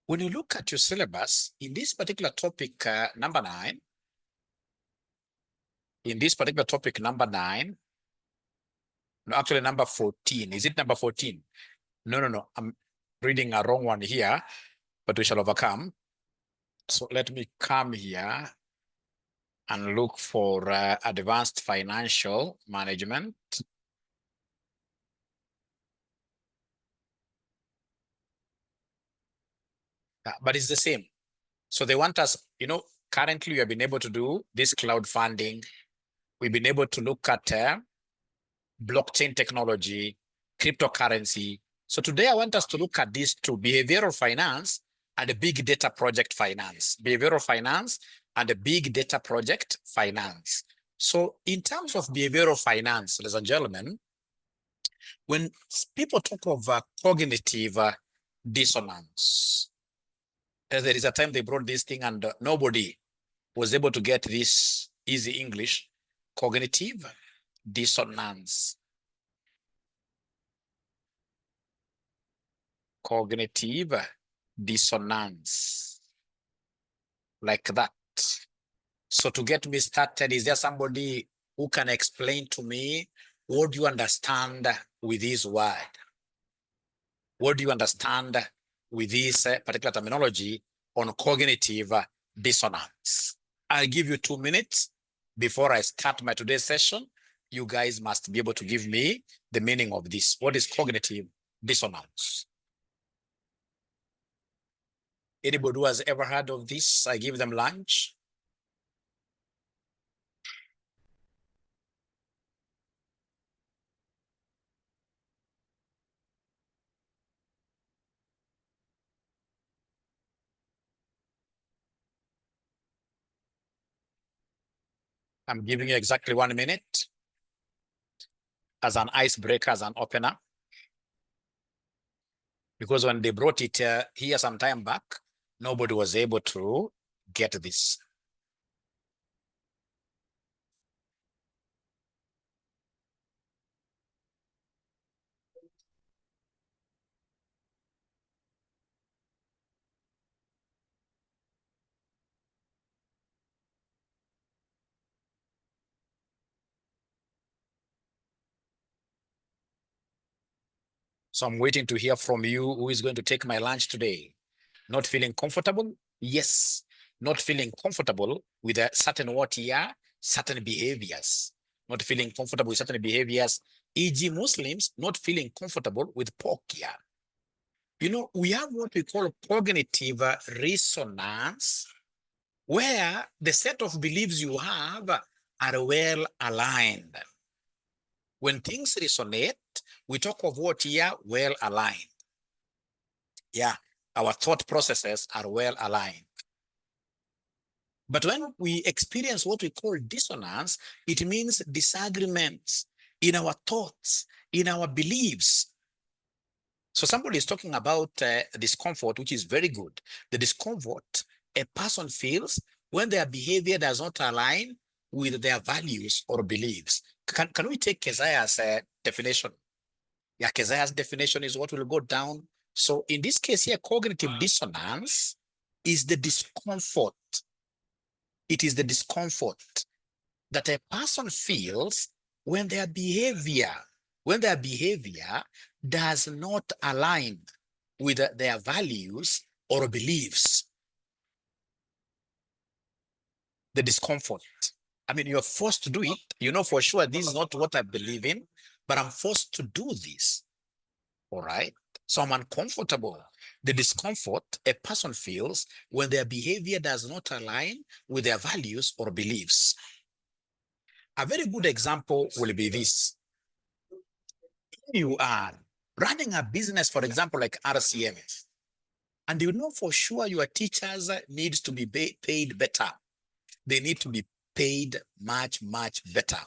When you look at your syllabus, in this particular topic, number 9, no, actually number 14, is it number 14? No, I'm reading a wrong one here, but we shall overcome. So let me come here and look for advanced financial management. But it's the same. So they want us, currently we have been able to do this crowdfunding. We've been able to look at blockchain technology, cryptocurrency. So today I want us to look at these two: behavioral finance and the big data project finance. Behavioral finance and the big data project finance. So in terms of behavioral finance, ladies and gentlemen, when people talk of cognitive dissonance, there is a time they brought this thing and nobody was able to get this easy English: cognitive dissonance. Cognitive dissonance, like that. So to get me started, is there somebody who can explain to me, what do you understand with this word? What do you understand with this particular terminology on cognitive dissonance? I'll give you 2 minutes before I start my today's session. You guys must be able to give me the meaning of this. What is cognitive dissonance? Anybody who has ever heard of this, I give them lunch. I'm giving you exactly 1 minute as an icebreaker, as an opener. Because when they brought it here some time back, nobody was able to get this. So I'm waiting to hear from you who is going to take my lunch today. Not feeling comfortable? Yes. Not feeling comfortable with a certain what here? Certain behaviors. Not feeling comfortable with certain behaviors. E.g. Muslims not feeling comfortable with pork here. We have what we call cognitive resonance, where the set of beliefs you have are well aligned. When things resonate, we talk of what here? Well aligned. Yeah, our thought processes are well aligned. But when we experience what we call dissonance, it means disagreements in our thoughts, in our beliefs. So somebody is talking about discomfort, which is very good. The discomfort a person feels when their behavior does not align with their values or beliefs. Can we take Keziah's definition? Yeah, Keziah's definition is what will go down. So in this case here, cognitive dissonance is the discomfort. It is the discomfort that a person feels when their behavior does not align with their values or beliefs. The discomfort. I mean, you're forced to do it. You know for sure this is not what I believe in, but I'm forced to do this. All right? So I'm uncomfortable. The discomfort a person feels when their behavior does not align with their values or beliefs. A very good example will be this. You are running a business, for example, like RCM, and you know for sure your teachers needs to be paid better. They need to be paid much, much better.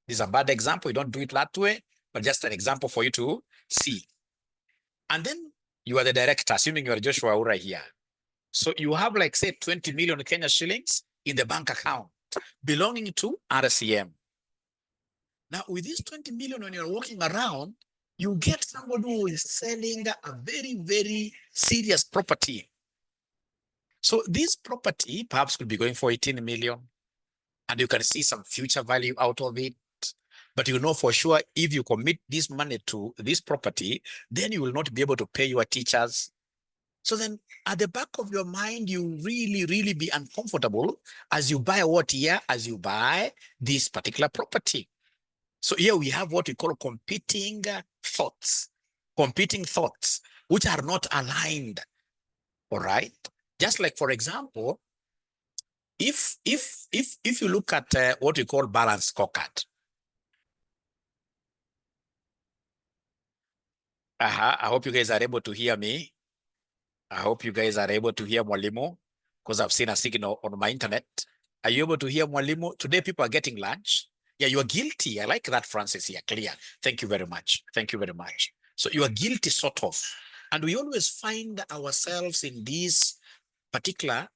This is a bad example. You don't do it that way, but just an example for you to see. And then you are the director, assuming you are Joshua Ura here. So you have like, say, 20 million Kenya shillings in the bank account belonging to RCM. Now, with this 20 million, when you're walking around, you get somebody who is selling a very, very serious property. So this property perhaps could be going for 18 million, and you can see some future value out of it. But you know for sure, if you commit this money to this property, then you will not be able to pay your teachers. So then at the back of your mind, you really be uncomfortable as you buy what here, as you buy this particular property. So here we have what we call competing thoughts, which are not aligned. All right. Just like, for example, if you look at what we call balance scorecard. I hope you guys are able to hear me. I hope you guys are able to hear Mwalimu, because I've seen a signal on my internet. Are you able to hear Mwalimu? Today people are getting lunch. Yeah, you are guilty. I like that, Francis. Yeah, clear. Thank you very much. Thank you very much. So you are guilty, sort of. And we always find ourselves in this particular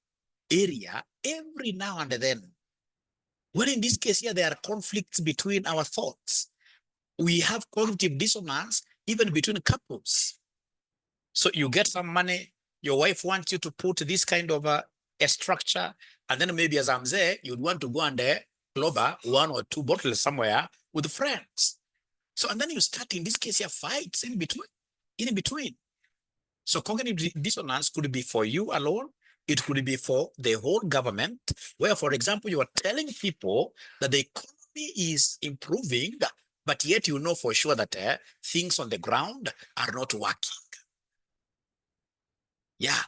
area every now and then. When in this case here, there are conflicts between our thoughts. We have cognitive dissonance even between couples. So you get some money, your wife wants you to put this kind of a structure, and then maybe as I'm there, you'd want to go and clobber 1 or 2 bottles somewhere with friends. So, and then you start in this case here fights in between. So cognitive dissonance could be for you alone. It could be for the whole government, where, for example, you are telling people that the economy is improving, but yet you know for sure that things on the ground are not working. Yeah,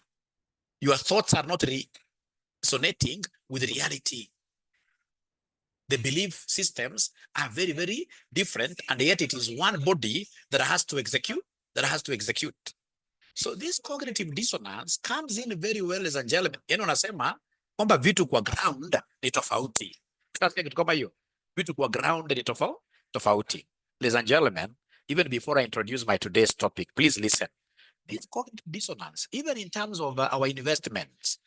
your thoughts are not resonating with reality. The belief systems are very different, and yet it is one body that has to execute. So this cognitive dissonance comes in very well, ladies and gentlemen. Yani unasema kwamba vitu kwa ground ni tofauti. Tunasikia kitu kama hiyo. Vitu kwa ground ni tofauti. Ladies and gentlemen, even before I introduce my today's topic, please listen. This cognitive dissonance, even in terms of our investments,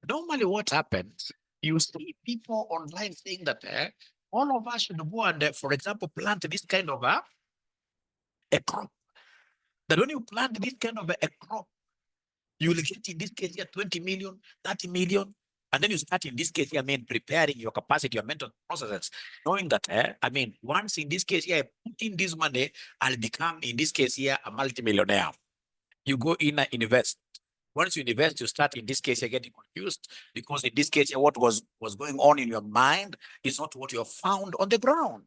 normally what happens, you see people online saying that all of us should go and, for example, plant this kind of a crop. That when you plant this kind of a crop, you will get in this case here 20 million, 30 million. And then you start in this case here, preparing your capacity, your mental processes, knowing that, once in this case here, I put in this money, I'll become, in this case here, a multimillionaire. You go in and invest. Once you invest, you start in this case, you're getting confused, because in this case, what was going on in your mind is not what you have found on the ground.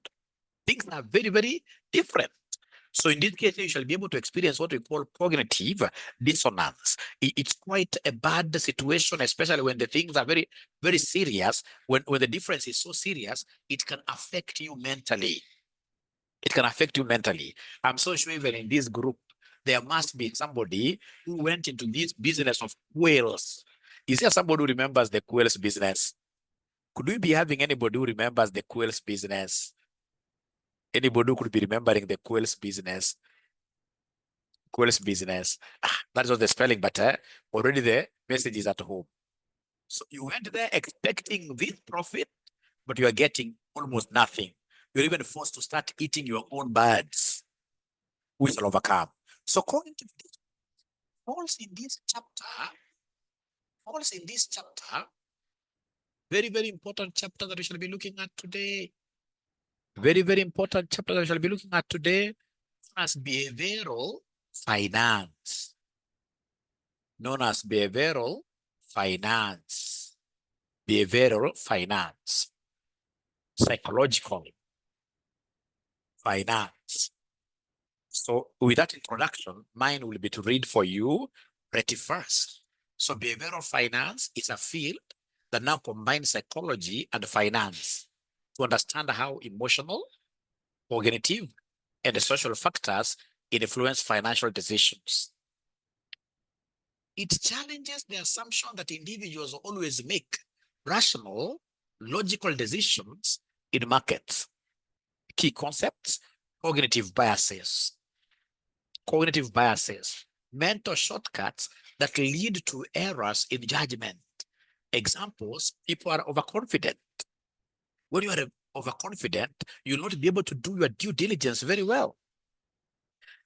Things are very different. So in this case, you shall be able to experience what we call cognitive dissonance. It's quite a bad situation, especially when the things are very serious. When the difference is so serious, it can affect you mentally. It can affect you mentally. I'm so sure even in this group, there must be somebody who went into this business of quails. Is there somebody who remembers the quails business? Could we be having anybody who remembers the quails business? Anybody who could be remembering the quails business? Quails business. That's not the spelling, but already the message is at home. So you went there expecting this profit, but you are getting almost nothing. You're even forced to start eating your own birds. We shall overcome. So cognitive falls in this chapter, very important chapter that we shall be looking at today. Very important chapter that we shall be looking at today, as behavioral finance. Known as behavioral finance. Behavioral finance. Psychological finance. So with that introduction, mine will be to read for you pretty first. So behavioral finance is a field that now combines psychology and finance to understand how emotional, cognitive, and social factors influence financial decisions. It challenges the assumption that individuals always make rational, logical decisions in markets. Key concepts: cognitive biases, mental shortcuts that lead to errors in judgment. Examples: people are overconfident. When you are overconfident, you'll not be able to do your due diligence very well.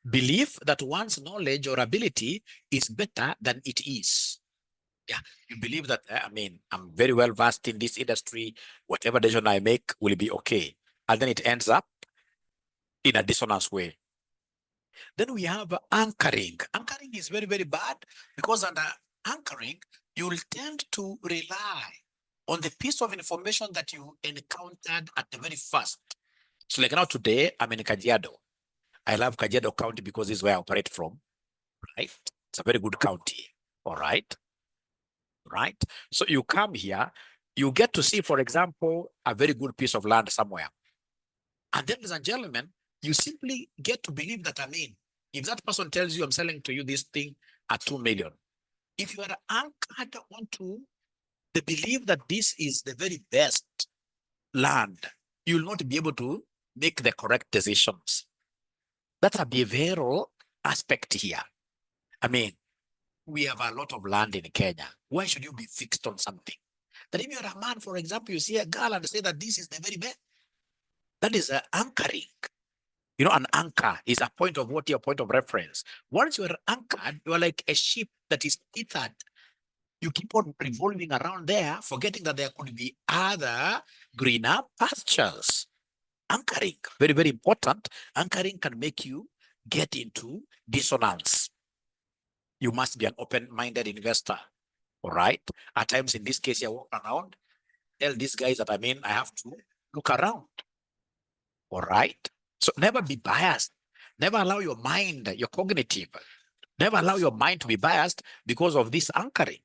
Belief that one's knowledge or ability is better than it is. Yeah, you believe that, I'm very well versed in this industry. Whatever decision I make will be okay. And then it ends up in a dissonance way. Then we have anchoring. Anchoring is very, very bad because under anchoring, you will tend to rely on the piece of information that you encountered at the very first. So like now today, I'm in Kajiado. I love Kajiado County because this is where I operate from, right? It's a very good county, all right? Right? So you come here, you get to see, for example, a very good piece of land somewhere. And then, ladies and gentlemen, you simply get to believe that, if that person tells you I'm selling to you this thing at 2 million, if you are anchored onto the belief that this is the very best land, you will not be able to make the correct decisions. That's a behavioral aspect here. I mean, we have a lot of land in Kenya. Why should you be fixed on something? That if you're a man, for example, you see a girl and say that this is the very best, that is anchoring. You know, an anchor is a point of what your point of reference. Once you are anchored, you are like a ship that is tethered. You keep on revolving around there, forgetting that there could be other greener pastures. Anchoring, very, very important. Anchoring can make you get into dissonance. You must be an open-minded investor. All right. At times, in this case, you walk around, tell these guys that I have to look around. All right. So never be biased. Never allow your mind, your cognitive, never allow your mind to be biased because of this anchoring.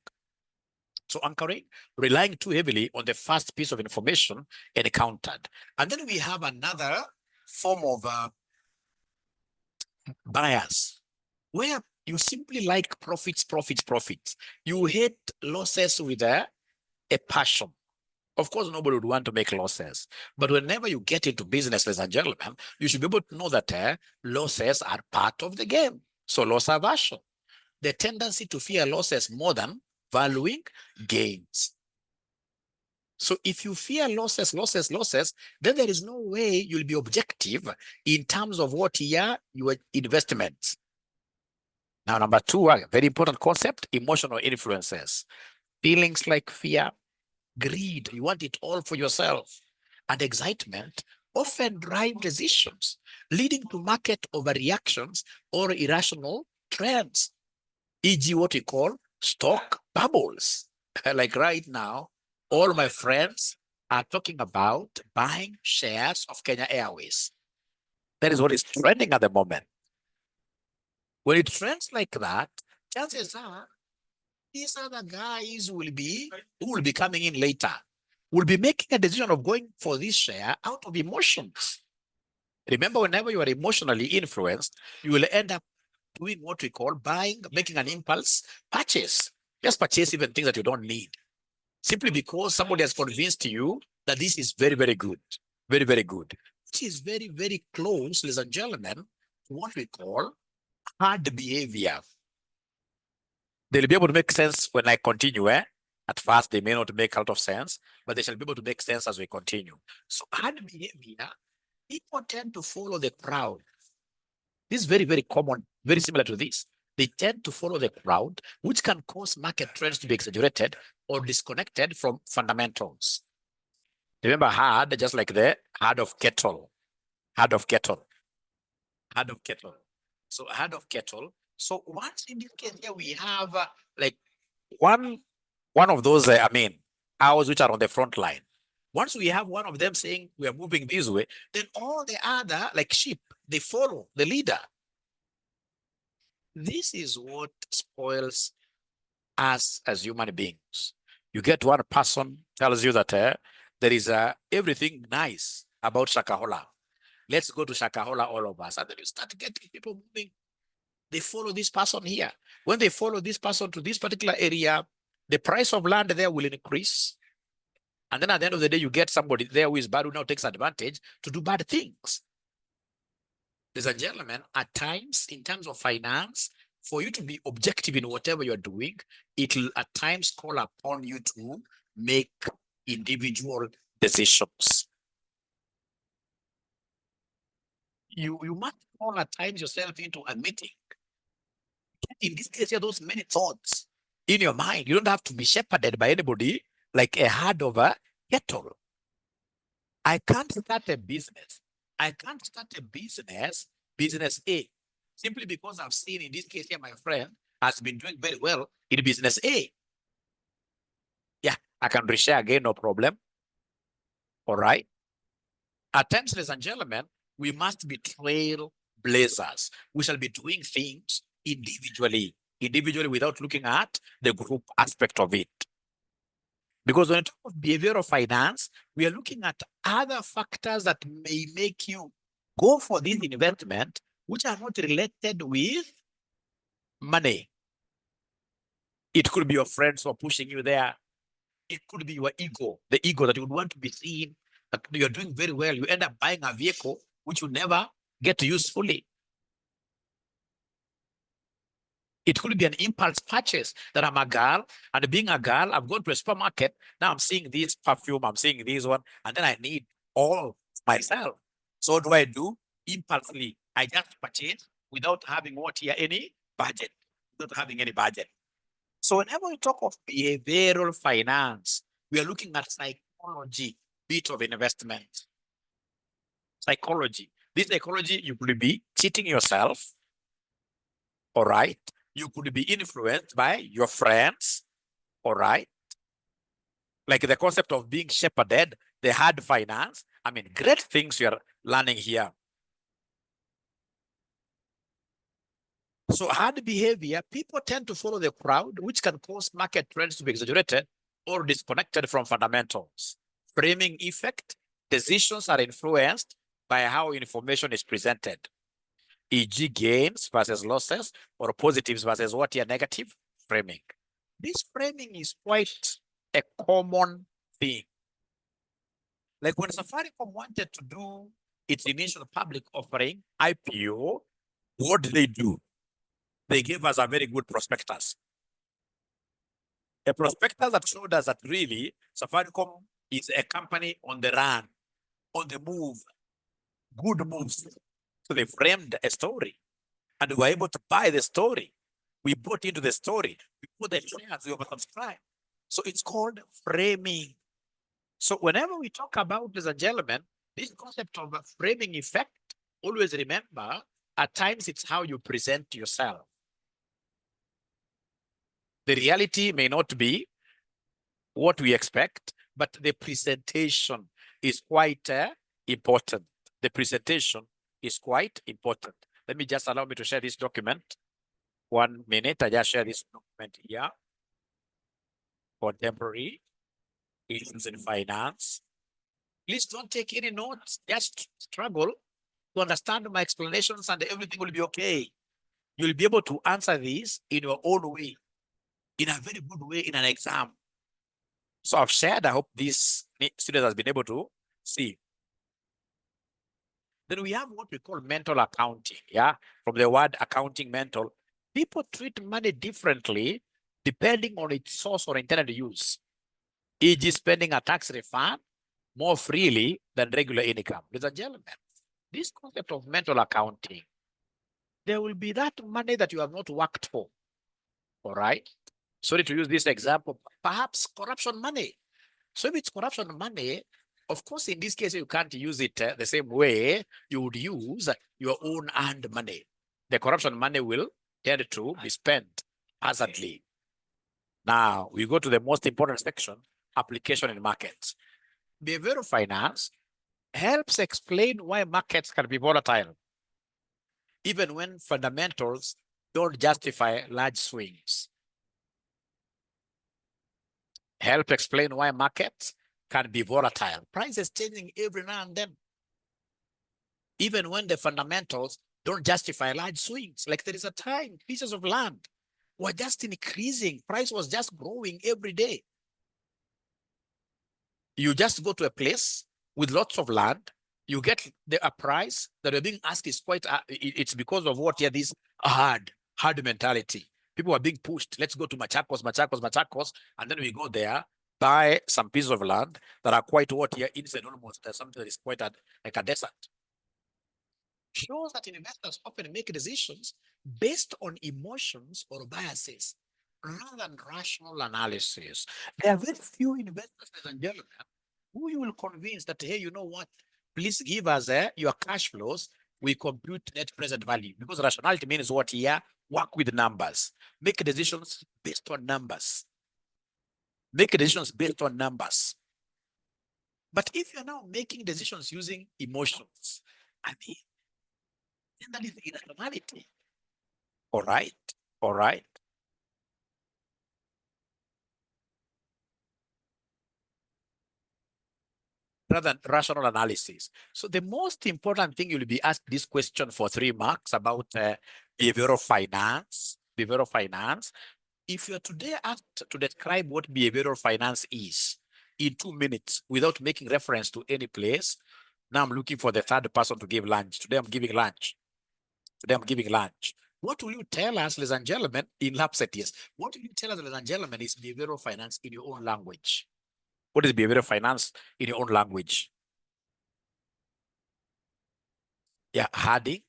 So anchoring, relying too heavily on the first piece of information encountered. And then we have another form of bias where you simply like profits, profits, profits. You hate losses with a passion. Of course, nobody would want to make losses. But whenever you get into business, ladies and gentlemen, you should be able to know that losses are part of the game. So loss aversion, the tendency to fear losses more than valuing gains. So if you fear losses, losses, losses, then there is no way you'll be objective in terms of what are your investments. Now, number two, a very important concept, emotional influences. Feelings like fear, greed, you want it all for yourself, and excitement often drive decisions, leading to market overreactions or irrational trends, e.g., what we call stock bubbles. Like right now, all my friends are talking about buying shares of Kenya Airways. That is what is trending at the moment. When it trends like that, chances are these other guys who will be coming in later, will be making a decision of going for this share out of emotions. Remember, whenever you are emotionally influenced, you will end up doing what we call buying, making an impulse purchase. Just purchase even things that you don't need, simply because somebody has convinced you that this is very, very good. Very, very good. Which is very, very close, ladies and gentlemen, to what we call hard behavior. They'll be able to make sense when I continue. At first, they may not make a lot of sense, but they shall be able to make sense as we continue. So hard behavior, people tend to follow the crowd. This is very, very common, very similar to this. They tend to follow the crowd, which can cause market trends to be exaggerated or disconnected from fundamentals. Remember hard, just like the hard of kettle, hard of kettle, hard of kettle. So hard of kettle. So once in this case here, we have like one of those, hours which are on the front line. Once we have one of them saying we are moving this way, then all the other, like sheep, they follow the leader. This is what spoils us as human beings. You get one person tells you that there is everything nice about Shakahola. Let's go to Shakahola, all of us. And then you start getting people moving. They follow this person here. When they follow this person to this particular area, the price of land there will increase. And then at the end of the day, you get somebody there who is bad, who now takes advantage to do bad things. Ladies and gentlemen, at times, in terms of finance, for you to be objective in whatever you're doing, it will at times call upon you to make individual decisions. You must call at times yourself into a meeting. In this case, here, those many thoughts in your mind. You don't have to be shepherded by anybody like a herd of a cattle. I can't start a business. I can't start a business A, simply because I've seen in this case here, my friend has been doing very well in business A. Yeah, I can reshare again, no problem. All right. At times, ladies and gentlemen, we must be trailblazers. We shall be doing things individually without looking at the group aspect of it. Because when we talk of behavioral finance, we are looking at other factors that may make you go for this investment, which are not related with money. It could be your friends who are pushing you there. It could be your ego, the ego that you would want to be seen, that you're doing very well. You end up buying a vehicle which you never get to use fully. It could be an impulse purchase that I'm a girl, and being a girl, I've gone to a supermarket. Now I'm seeing this perfume, I'm seeing this one, and then I need all myself. So what do I do? Impulsively, I just purchase without having what here, any budget, without having any budget. So whenever we talk of behavioral finance, we are looking at psychology, bit of investment. Psychology. This psychology, you could be cheating yourself, all right? You could be influenced by your friends, all right? Like the concept of being shepherded, the hard finance. I mean, great things you're learning here. So hard behavior, people tend to follow the crowd, which can cause market trends to be exaggerated or disconnected from fundamentals. Framing effect, decisions are influenced by how information is presented, e.g. gains versus losses, or positives versus what are negative framing. This framing is quite a common thing. Like when Safaricom wanted to do its initial public offering, IPO, what did they do? They gave us a very good prospectus. A prospectus that showed us that really Safaricom is a company on the run, on the move, good moves. So they framed a story and we were able to buy the story. We bought into the story. We put the shares, we oversubscribed. So it's called framing. So whenever we talk about, ladies and gentlemen, this concept of a framing effect, always remember, at times it's how you present yourself. The reality may not be what we expect, but the presentation is quite important. The presentation is quite important. Let me just allow me to share this document. 1 minute, I just share this document here. Contemporary issues in finance. Please don't take any notes, just struggle to understand my explanations and everything will be okay. You'll be able to answer this in your own way, in a very good way in an exam. So I've shared, I hope this student has been able to see. Then we have what we call mental accounting, yeah? From the word accounting, mental. People treat money differently depending on its source or intended use, e.g. spending a tax refund more freely than regular income. Ladies and gentlemen, this concept of mental accounting, there will be that money that you have not worked for, all right? Sorry to use this example, perhaps corruption money. So if it's corruption money, of course, in this case, you can't use it the same way you would use your own earned money. The corruption money will tend to be spent hazardly. Now, we go to the most important section, application in markets. Behavioral finance helps explain why markets can be volatile, even when fundamentals don't justify large swings. Help explain why markets can be volatile. Prices changing every now and then, even when the fundamentals don't justify large swings. Like there is a time, pieces of land were just increasing. Price was just growing every day. You just go to a place with lots of land, you get a price that you're being asked is quite, it's because of what? Yeah, this hard mentality. People are being pushed. Let's go to Machakos, and then we go there, buy some pieces of land that are quite what here inside almost something that is quite like a desert. Shows that investors often make decisions based on emotions or biases. rather than rational analysis. There are very few investors, ladies and gentlemen, who you will convince that, hey, you know what? Please give us your cash flows. We compute net present value, because rationality means what here? Work with numbers. Make decisions based on numbers. Make decisions based on numbers. But if you're now making decisions using emotions, I mean, then that is irrationality. All right. All right. Rather than rational analysis. So the most important thing, you'll be asked this question for 3 marks about behavioral finance. Behavioral finance. If you're today asked to describe what behavioral finance is in 2 minutes without making reference to any place, now I'm looking for the third person to give lunch. Today I'm giving lunch. Today I'm giving lunch. What will you tell us, ladies and gentlemen, in lab set? Yes. What will you tell us, ladies and gentlemen, is behavioral finance in your own language? What is behavioral finance in your own language? Yeah, Hardik.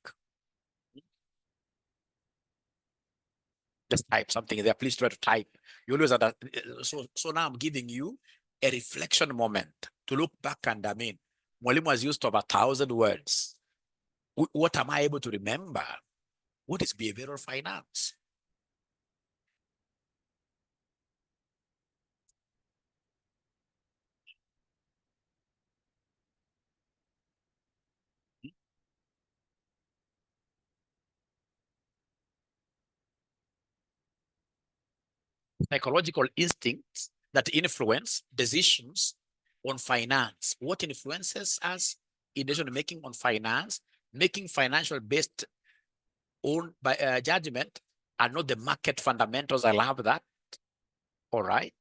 Just type something there. Please try to type. You always have so now I'm giving you a reflection moment to look back, and I mean, Mwalimu has used over 1,000 words. What am I able to remember? What is behavioral finance? Psychological instincts that influence decisions on finance. What influences us in decision making on finance? Making financial based on by judgment and not the market fundamentals. I love that. All right.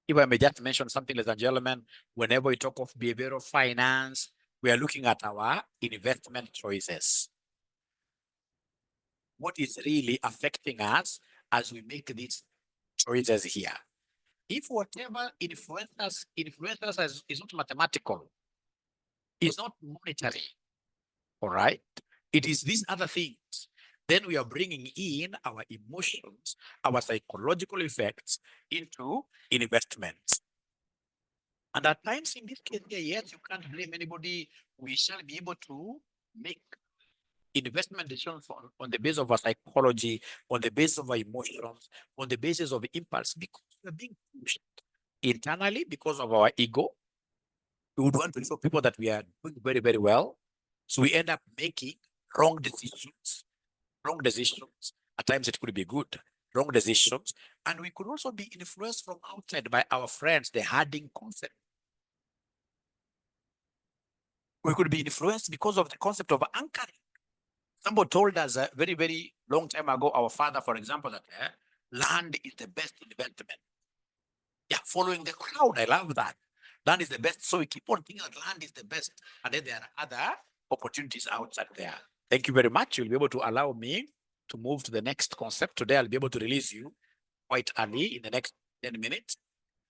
If I may just mention something, ladies and gentlemen, whenever we talk of behavioral finance, we are looking at our investment choices. What is really affecting us as we make these choices here? If whatever influences us is not mathematical, is not monetary, all right? It is these other things. Then we are bringing in our emotions, our psychological effects into investments. And at times in this case here, yes, you can't blame anybody. We shall be able to make investment decisions on the basis of our psychology, on the basis of our emotions, on the basis of impulse, because we're being pushed internally because of our ego. We would want to show people that we are doing very, very well. So we end up making wrong decisions. Wrong decisions. At times it could be good. Wrong decisions. And we could also be influenced from outside by our friends, the harding concept. We could be influenced because of the concept of anchoring. Somebody told us a very, very long time ago, our father, for example, that land is the best investment. Yeah, following the crowd. I love that. Land is the best. So we keep on thinking that land is the best. And then there are other opportunities outside there. Thank you very much. You'll be able to allow me to move to the next concept. Today, I'll be able to release you quite early in the next 10 minutes.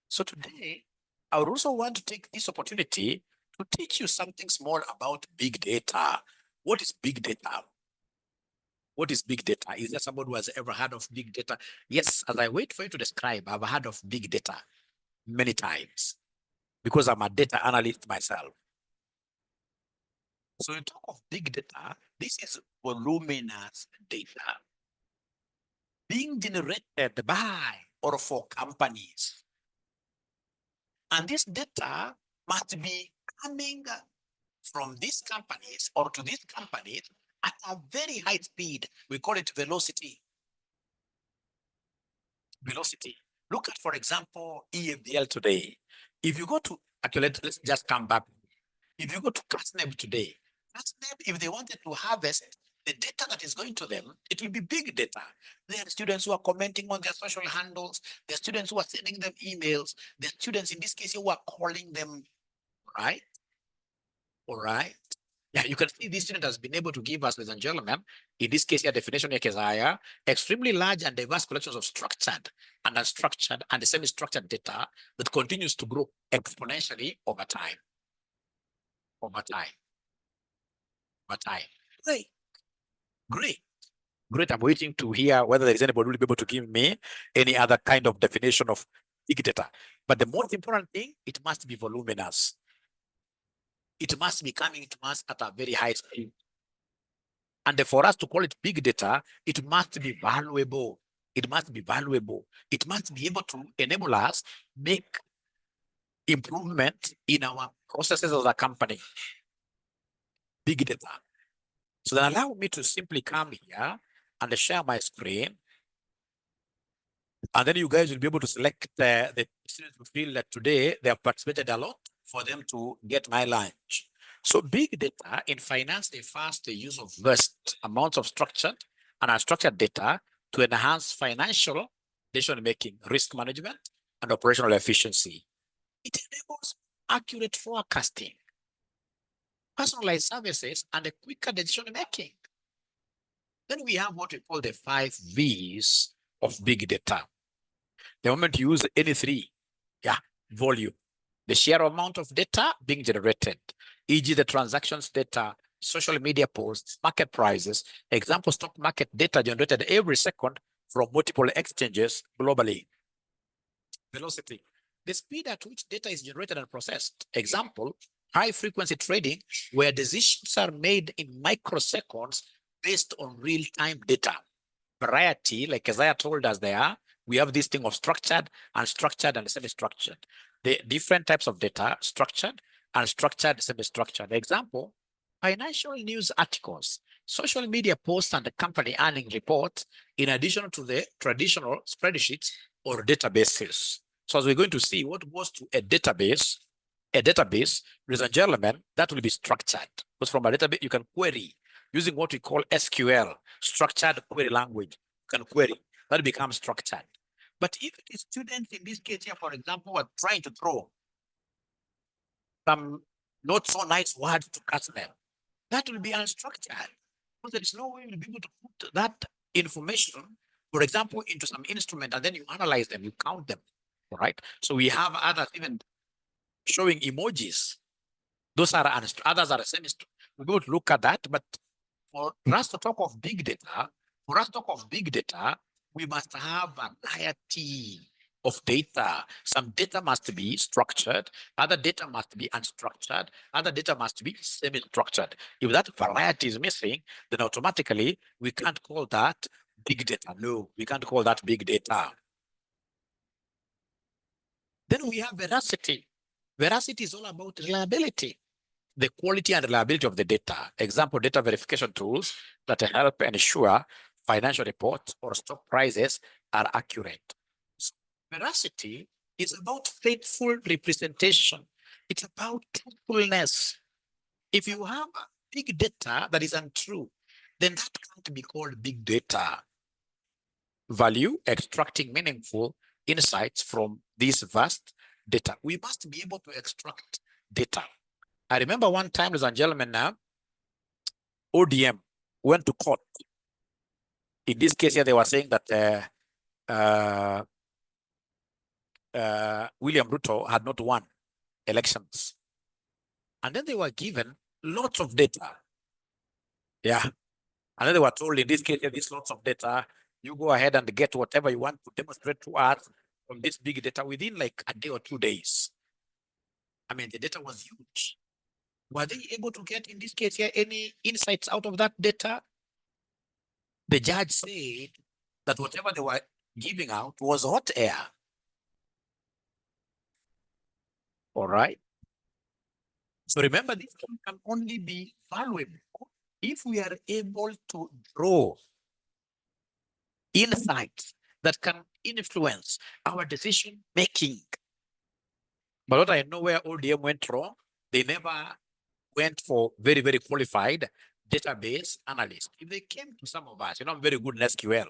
So today, I would also want to take this opportunity to teach you something small about big data. What is big data? What is big data? Is there somebody who has ever heard of big data? Yes, as I wait for you to describe, I've heard of big data many times because I'm a data analyst myself. So you talk of big data, this is voluminous data being generated by or for companies. And this data must be coming from these companies or to these companies at a very high speed. We call it velocity. Velocity. Look at, for example, EFDL today. If you go to, actually, let's just come back. If you go to CASNEB today, CASNEB, if they wanted to harvest the data that is going to them, it will be big data. There are students who are commenting on their social handles. There are students who are sending them emails. There are students, in this case, who are calling them, right? All right. Yeah, you can see this student has been able to give us, ladies and gentlemen, in this case, a definition here, extremely large and diverse collections of structured and unstructured and semi-structured data that continues to grow exponentially over time. over time. Over time. Great. Great. Great. I'm waiting to hear whether there is anybody who will be able to give me any other kind of definition of big data. But the most important thing, it must be voluminous. It must be coming to us at a very high speed. And for us to call it big data, it must be valuable. It must be valuable. It must be able to enable us make improvement in our processes as a company. Big data. So then allow me to simply come here and share my screen. And then you guys will be able to select the students who feel that today they have participated a lot for them to get my lunch. So big data in finance refers to the use of vast amounts of structured and unstructured data to enhance financial decision-making, risk management, and operational efficiency. It enables accurate forecasting, personalized services, and a quicker decision-making. Then we have what we call the 5 V's of big data. The moment you use any three, volume, the sheer amount of data being generated, e.g. the transactions data, social media posts, market prices, example stock market data generated every second from multiple exchanges globally. Velocity, the speed at which data is generated and processed. Example, high frequency trading where decisions are made in microseconds based on real-time data. Variety, like Isaiah told us there, we have this thing of structured, unstructured, and semi-structured. The different types of data, structured, unstructured, semi-structured. Example, financial news articles, social media posts, and the company earning reports, in addition to the traditional spreadsheets or databases. So as we're going to see what goes to a database, ladies and gentlemen, that will be structured. Because from a database, you can query using what we call SQL, structured query language. You can query, that becomes structured. But if it is students in this case here, for example, are trying to throw some not so nice words to customer, that will be unstructured. Because there is no way you'll be able to put that information, for example, into some instrument, and then you analyze them, you count them, all right? So we have others even showing emojis. Those are others are semi. We will look at that, but for us to talk of big data, we must have a variety of data. Some data must be structured, other data must be unstructured, other data must be semi-structured. If that variety is missing, then automatically we can't call that big data. No, we can't call that big data. Then we have veracity. Veracity is all about reliability, the quality and reliability of the data. Example, data verification tools that help ensure financial reports or stock prices are accurate. So veracity is about faithful representation. It's about truthfulness. If you have big data that is untrue, then that can't be called big data. Value, extracting meaningful insights from this vast data. We must be able to extract data. I remember one time, ladies and gentlemen, now, ODM went to court. In this case here, they were saying that William Ruto had not won elections. And then they were given lots of data. Yeah. And then they were told, in this case, these lots of data, you go ahead and get whatever you want to demonstrate to us from this big data within like a day or 2 days. I mean, the data was huge. Were they able to get, in this case here, any insights out of that data? The judge said that whatever they were giving out was hot air. All right. So remember, this can only be valuable if we are able to draw insights that can influence our decision making. But what I know where ODM went wrong, they never went for very, very qualified database analysts. If they came to some of us, I'm very good in SQL.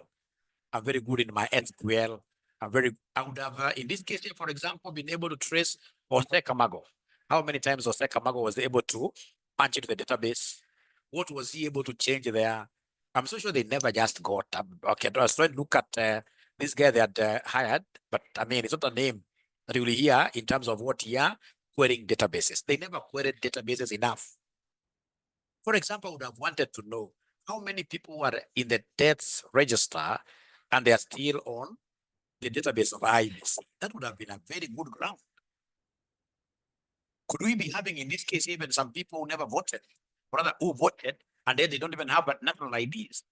I'm very good in my SQL. I would have, in this case, for example, been able to trace Jose Camargo. How many times Jose Camargo was able to punch into the database? What was he able to change there? I'm so sure they never just got, okay, I was trying to look at this guy they had hired, but I mean, it's not a name that you will hear in terms of what year querying databases. They never queried databases enough. For example, I would have wanted to know how many people were in the deaths register and they are still on the database of IBC. That would have been a very good ground. Could we be having, in this case, even some people who never voted, rather who voted, and then they don't even have national IDs?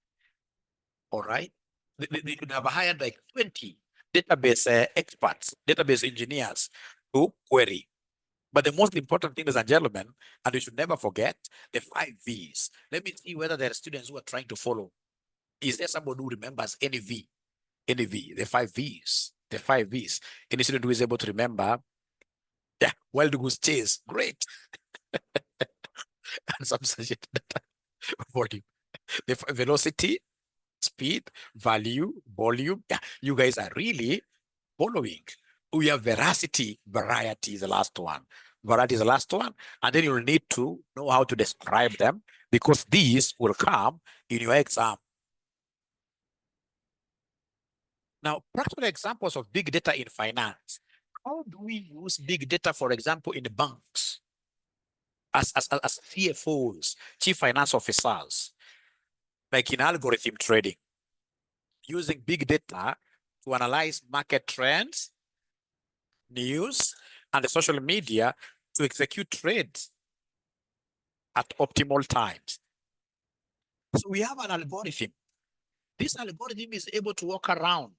All right. They could have hired like 20 database experts, database engineers to query. But the most important thing, ladies and gentlemen, and you should never forget the 5 V's. Let me see whether there are students who are trying to follow. Is there somebody who remembers any V? Any V, the 5 V's, the 5 V's. Any student who is able to remember? Yeah, wild goose chase, great. And some suggested volume, the velocity, speed, value, volume. Yeah, you guys are really following. We have veracity, variety is the last one. Variety is the last one. And then you'll need to know how to describe them because these will come in your exam. Now, practical examples of big data in finance. How do we use big data, for example, in the banks? As CFOs, chief finance officers, like in algorithm trading, using big data to analyze market trends, news, and the social media to execute trades at optimal times. So we have an algorithm. This algorithm is able to walk around.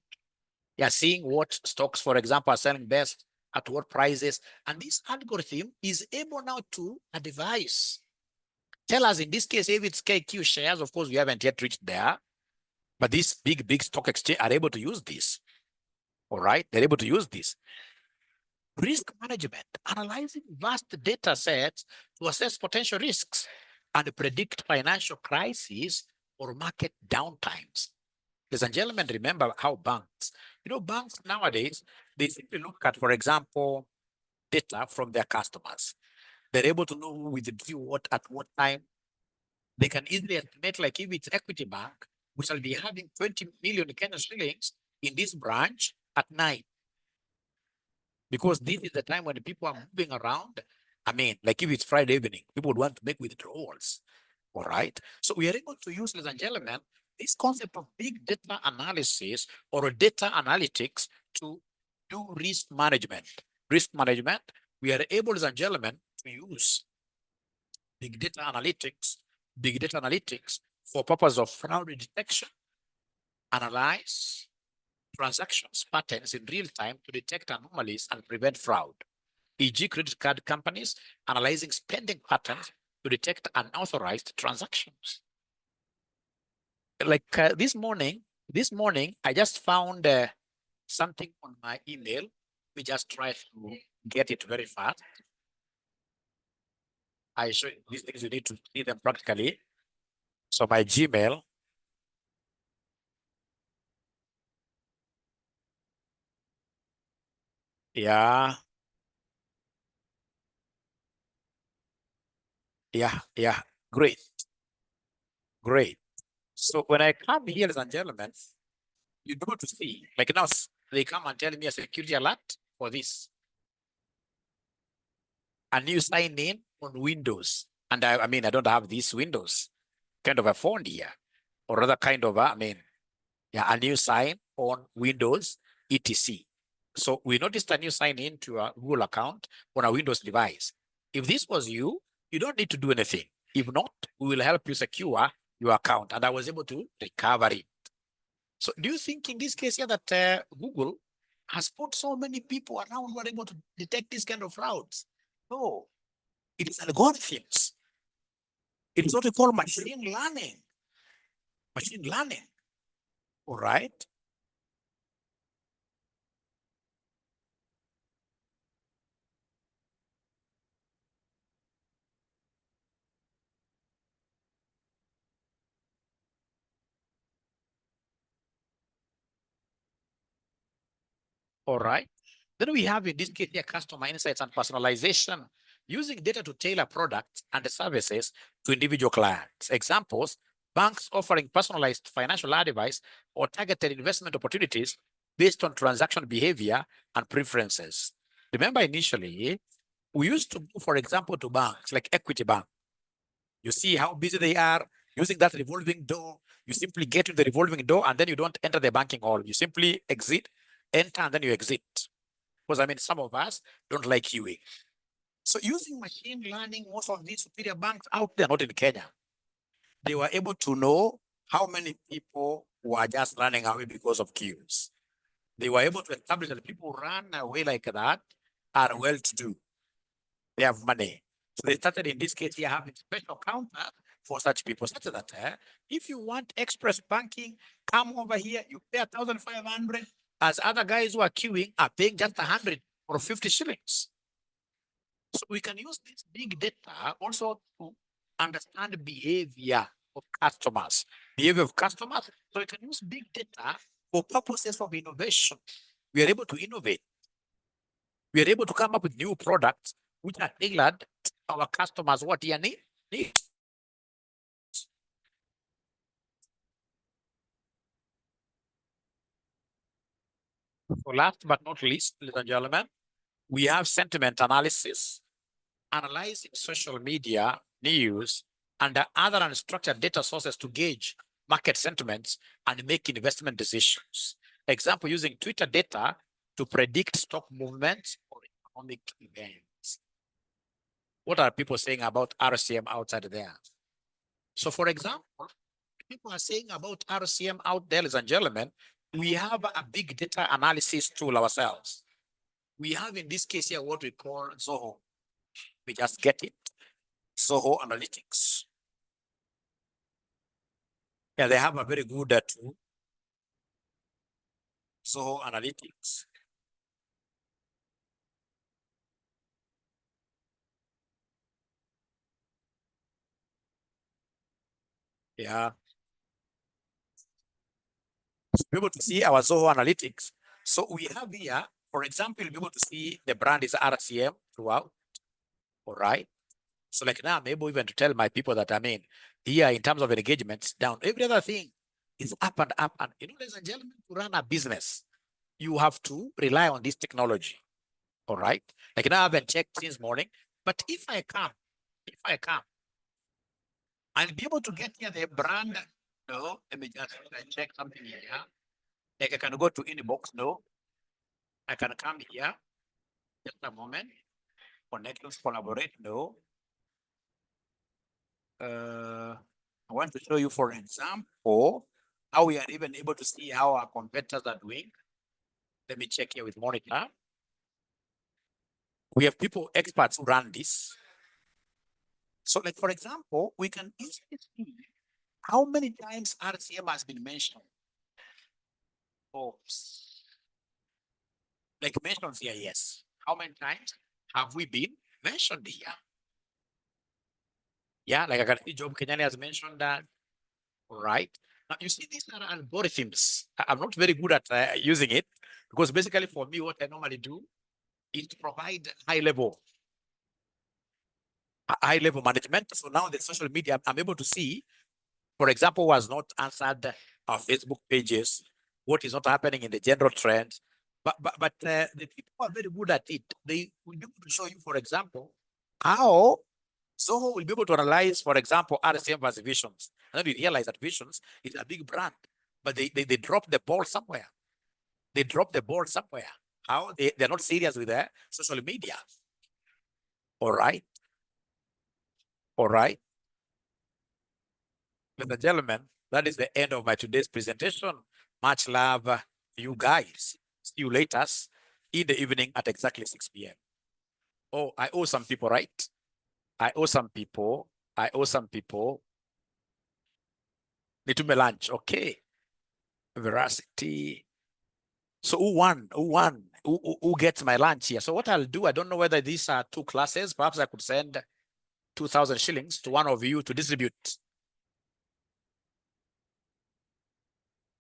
Yeah, seeing what stocks, for example, are selling best at what prices. And this algorithm is able now to advise. Tell us in this case, if it's KQ shares, of course, we haven't yet reached there. But these big stock exchange are able to use this. All right, they're able to use this. Risk management, analyzing vast data sets to assess potential risks and predict financial crises or market downtimes. Ladies and gentlemen, remember how banks, banks nowadays, they simply look at, for example, data from their customers. They're able to know who withdrew what at what time. They can easily estimate, like if it's Equity Bank, we shall be having 20 million Kenyan shillings in this branch at night. Because this is the time when the people are moving around. I mean, like if it's Friday evening, people would want to make withdrawals. All right. So we are able to use, ladies and gentlemen, this concept of big data analysis or data analytics to do risk management. Risk management, we are able, ladies and gentlemen, to use big data analytics for purpose of fraud detection, analyze transactions patterns in real time to detect anomalies and prevent fraud, e.g. credit card companies analyzing spending patterns to detect unauthorized transactions. Like this morning, I just found something on my email. We just try to get it very fast. I show you these things, you need to see them practically. So my Gmail. Yeah. Yeah. Great. Great. So when I come here, ladies and gentlemen, you go to see, like now they come and tell me a security alert for this. And you sign in on Windows. And I mean, I don't have these Windows kind of a phone here, or rather kind of, a new sign on Windows, etc. So we noticed a new sign in to a Google account on a Windows device. If this was you, you don't need to do anything. If not, we will help you secure your account. And I was able to recover it. So do you think in this case here that Google has put so many people around who are able to detect this kind of frauds? No, it is algorithms. It is what we call machine learning. Machine learning. All right. All right. Then we have in this case here customer insights and personalization using data to tailor products and services to individual clients. Examples, banks offering personalized financial advice or targeted investment opportunities based on transaction behavior and preferences. Remember initially, We used to go, for example, to banks like Equity Bank. You see how busy they are using that revolving door. You simply get to the revolving door and then you don't enter the banking hall. You simply exit, enter, and then you exit. Because I mean, some of us don't like queuing. So using machine learning, most of these superior banks out there, not in Kenya, they were able to know how many people were just running away because of queues. They were able to establish that people who run away like that are well-to-do. They have money. So they started in this case here having special counter for such people, such that if you want express banking, come over here, you pay 1,500, as other guys who are queuing are paying just 100 or 50 shillings. So we can use this big data also to understand behavior of customers, So we can use big data for purposes of innovation. We are able to innovate. We are able to come up with new products which are tailored to our customers, what they need. So last but not least, ladies and gentlemen, we have sentiment analysis, analyzing social media, news, and other unstructured data sources to gauge market sentiments and make investment decisions. Example, using Twitter data to predict stock movements or economic events. What are people saying about RCM outside there? So for example, people are saying about RCM out there, ladies and gentlemen, we have a big data analysis tool ourselves. We have in this case here what we call Zoho. We just get it. Zoho Analytics. Yeah, they have a very good tool. Zoho Analytics. Yeah. To be able to see our Zoho Analytics. So we have here, for example, you'll be able to see the brand is RCM throughout. All right. So like now I'm able even to tell my people that, I mean, here in terms of engagements down, every other thing is up and up. And you know, ladies and gentlemen, to run a business, you have to rely on this technology. All right. Like now I haven't checked since morning, but if I come, I'll be able to get here the brand. No, let me just check something here. Like I can go to inbox. No, I can come here. Just a moment. Connections, collaborate. No. I want to show you, for example, how we are even able to see how our competitors are doing. Let me check here with monitor. We have people, experts who run this. So like, for example, we can easily see how many times RCM has been mentioned. Oops. Like mentioned here, yes. How many times have we been mentioned here? Yeah, like I can see Job Kenyani has mentioned that. Right. Now, you see, these are algorithms. I'm not very good at using it because basically for me, what I normally do is to provide high level management. So now the social media, I'm able to see, for example, was not answered our Facebook pages, what is not happening in the general trends. But the people are very good at it. They will be able to show you, for example, how Zoho will be able to analyze, for example, RCM versus Visions. And then you realize that Visions is a big brand, but they drop the ball somewhere. They drop the ball somewhere. How? They're not serious with their social media. All right. All right. Ladies and gentlemen, that is the end of my today's presentation. Much love to you guys. See you later in the evening at exactly 6 p.m. Oh, I owe some people, right? I owe some people. Nitume lunch. Okay. Veracity. So who won? Who gets my lunch here? So what I'll do, I don't know whether these are two classes. Perhaps I could send 2,000 shillings to one of you to distribute